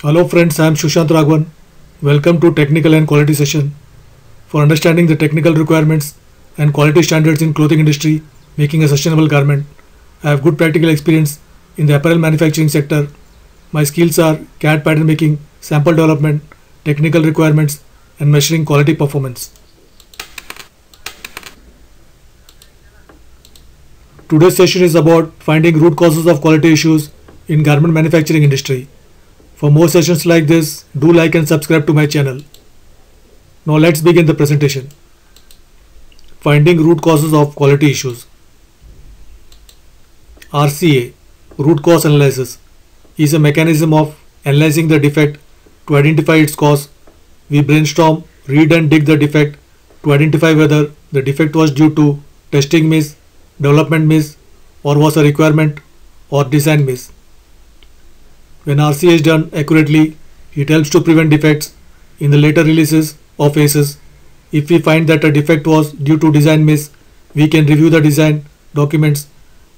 Hello friends, I am Shushant Raghavan. Welcome to Technical and Quality Session. For understanding the technical requirements and quality standards in clothing industry making a sustainable garment, I have good practical experience in the apparel manufacturing sector. My skills are CAD pattern making, sample development, technical requirements and measuring quality performance. Today's session is about finding root causes of quality issues in garment manufacturing industry. For more sessions like this, do like and subscribe to my channel. Now let's begin the presentation. Finding root causes of quality issues. RCA, root cause analysis, is a mechanism of analyzing the defect to identify its cause. We brainstorm, read and dig the defect to identify whether the defect was due to testing miss, development miss, or was a requirement or design miss. When RCA is done accurately, it helps to prevent defects in the later releases of ACEs. If we find that a defect was due to design miss, we can review the design documents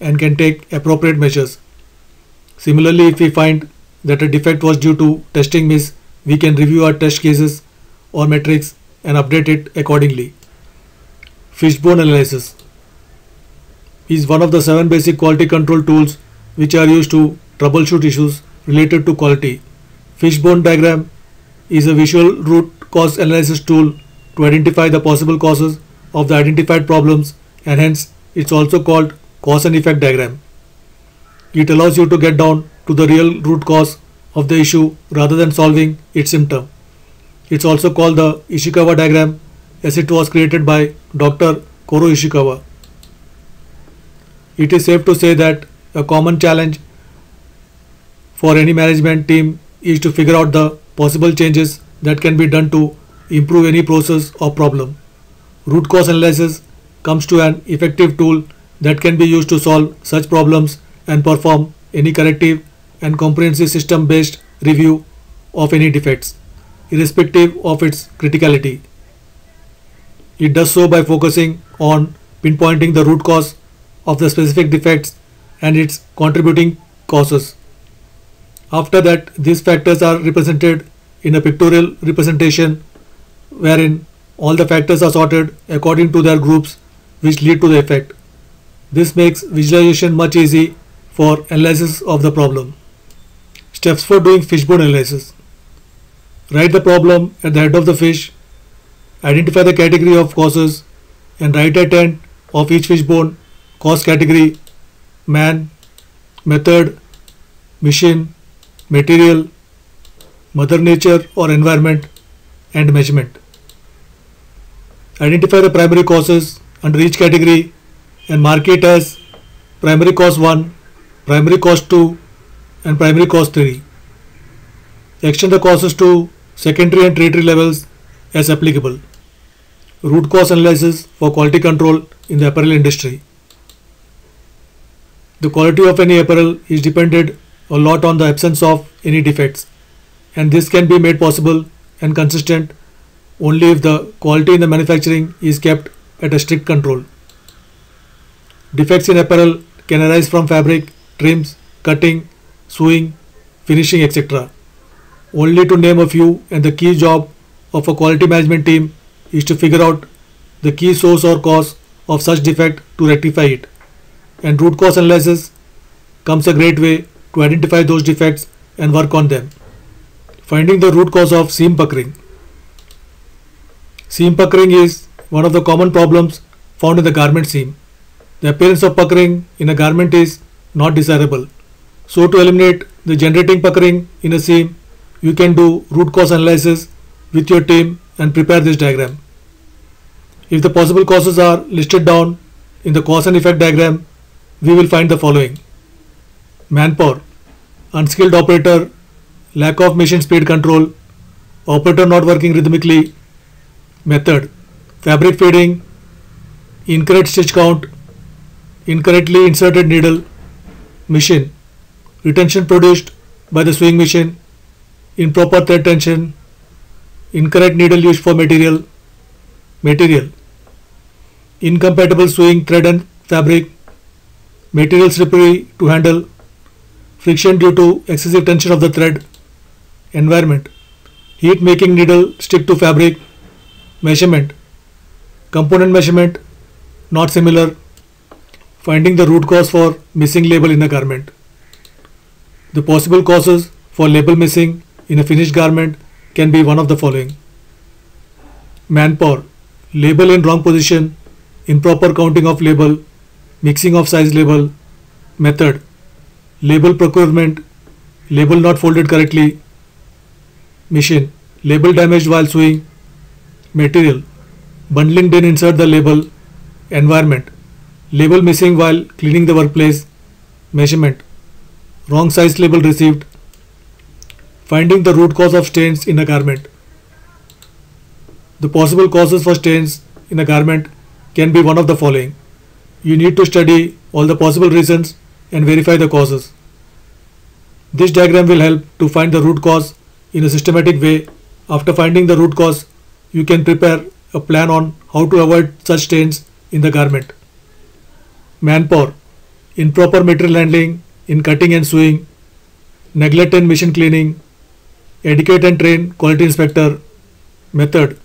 and can take appropriate measures. Similarly, if we find that a defect was due to testing miss, we can review our test cases or metrics and update it accordingly. Fishbone analysis is one of the 7 basic quality control tools which are used to troubleshoot issues related to quality. Fishbone diagram is a visual root cause analysis tool to identify the possible causes of the identified problems, and hence it's also called cause and effect diagram. It allows you to get down to the real root cause of the issue rather than solving its symptom. It's also called the Ishikawa diagram as it was created by Dr. Koro Ishikawa. It is safe to say that a common challenge for any management team is to figure out the possible changes that can be done to improve any process or problem. Root cause analysis comes to an effective tool that can be used to solve such problems and perform any corrective and comprehensive system-based review of any defects, irrespective of its criticality. It does so by focusing on pinpointing the root cause of the specific defects and its contributing causes. After that, these factors are represented in a pictorial representation wherein all the factors are sorted according to their groups which lead to the effect. This makes visualization much easy for analysis of the problem. Steps for doing fishbone analysis. Write the problem at the head of the fish, identify the category of causes and write at end of each fishbone cause category, man, method, machine, material, mother nature or environment and measurement. Identify the primary causes under each category and mark it as primary cause 1, primary cause 2 and primary cause 3. Extend the causes to secondary and tertiary levels as applicable. Root cause analysis for quality control in the apparel industry. The quality of any apparel is dependent a lot on the absence of any defects, and this can be made possible and consistent only if the quality in the manufacturing is kept at a strict control. Defects in apparel can arise from fabric, trims, cutting, sewing, finishing, etc. Only to name a few, and the key job of a quality management team is to figure out the key source or cause of such defect to rectify it. And root cause analysis comes a great way to identify those defects and work on them. Finding the root cause of seam puckering. Seam puckering is one of the common problems found in the garment seam. The appearance of puckering in a garment is not desirable. So to eliminate the generating puckering in a seam, you can do root cause analysis with your team and prepare this diagram. If the possible causes are listed down in the cause and effect diagram, we will find the following. Manpower, unskilled operator, lack of machine speed control, operator not working rhythmically. Method, fabric fading, incorrect stitch count, incorrectly inserted needle. Machine, retention produced by the sewing machine, improper thread tension, incorrect needle used for material. Material, incompatible sewing thread and fabric, material slippery to handle, friction due to excessive tension of the thread, Environment. Heat making needle stick to fabric. Measurement. Component measurement not similar. Finding the root cause for missing label in a garment. The possible causes for label missing in a finished garment can be one of the following. Manpower. Label in wrong position, improper counting of label, mixing of size label. Method. Label procurement, label not folded correctly. Machine. Label damaged while sewing. Material. Bundling didn't insert the label. Environment. Label missing while cleaning the workplace. Measurement. Wrong size label received. Finding the root cause of stains in a garment. The possible causes for stains in a garment can be one of the following. You need to study all the possible reasons and verify the causes. This diagram will help to find the root cause in a systematic way. After finding the root cause, you can prepare a plan on how to avoid such stains in the garment. Manpower. Improper material handling in cutting and sewing. Neglect in machine cleaning. Educate and train quality inspector. Method.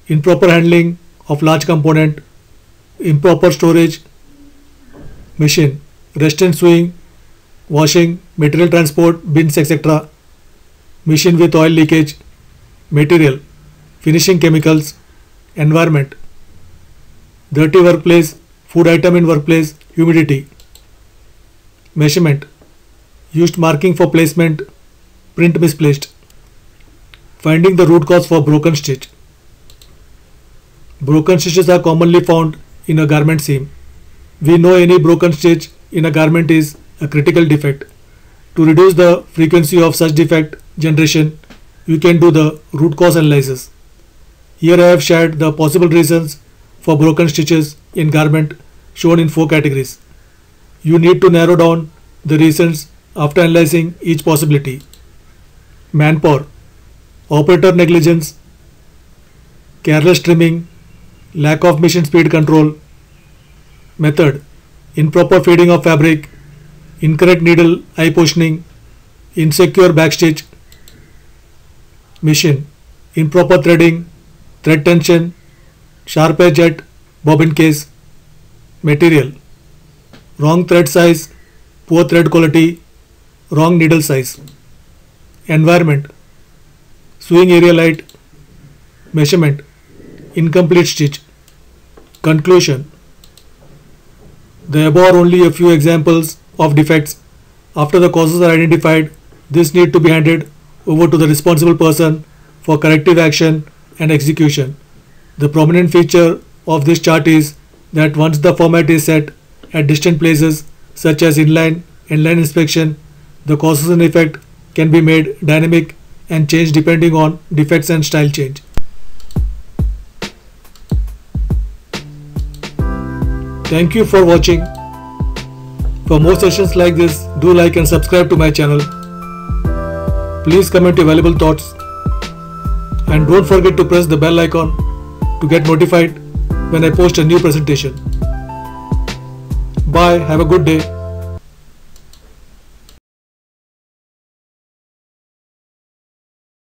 Improper handling of large component. Improper storage. Machine. Rest and sewing, washing, material transport, bins, etc. Machine with oil leakage. Material. Finishing chemicals. Environment. Dirty workplace, food item in workplace, humidity. Measurement. Used marking for placement, print misplaced. Finding the root cause for broken stitch. Broken stitches are commonly found in a garment seam. We know any broken stitch in a garment is a critical defect. To reduce the frequency of such defect generation, you can do the root cause analysis. Here I have shared the possible reasons for broken stitches in garment shown in 4 categories. You need to narrow down the reasons after analyzing each possibility. Manpower, operator negligence, careless trimming, lack of machine speed control. Method, improper feeding of fabric, incorrect needle eye positioning, insecure backstitch. Machine, improper threading, thread tension, sharp edge at bobbin case. Material, wrong thread size, poor thread quality, wrong needle size. Environment, sewing area light. Measurement, incomplete stitch. Conclusion. The above are only a few examples of defects. After the causes are identified, this need to be handed over to the responsible person for corrective action and execution. The prominent feature of this chart is that once the format is set at distant places such as inline inspection, the causes and effect can be made dynamic and changed depending on defects and style change. Thank you for watching. For more sessions like this, do like and subscribe to my channel. Please comment your valuable thoughts and don't forget to press the bell icon to get notified when I post a new presentation. Bye, have a good day.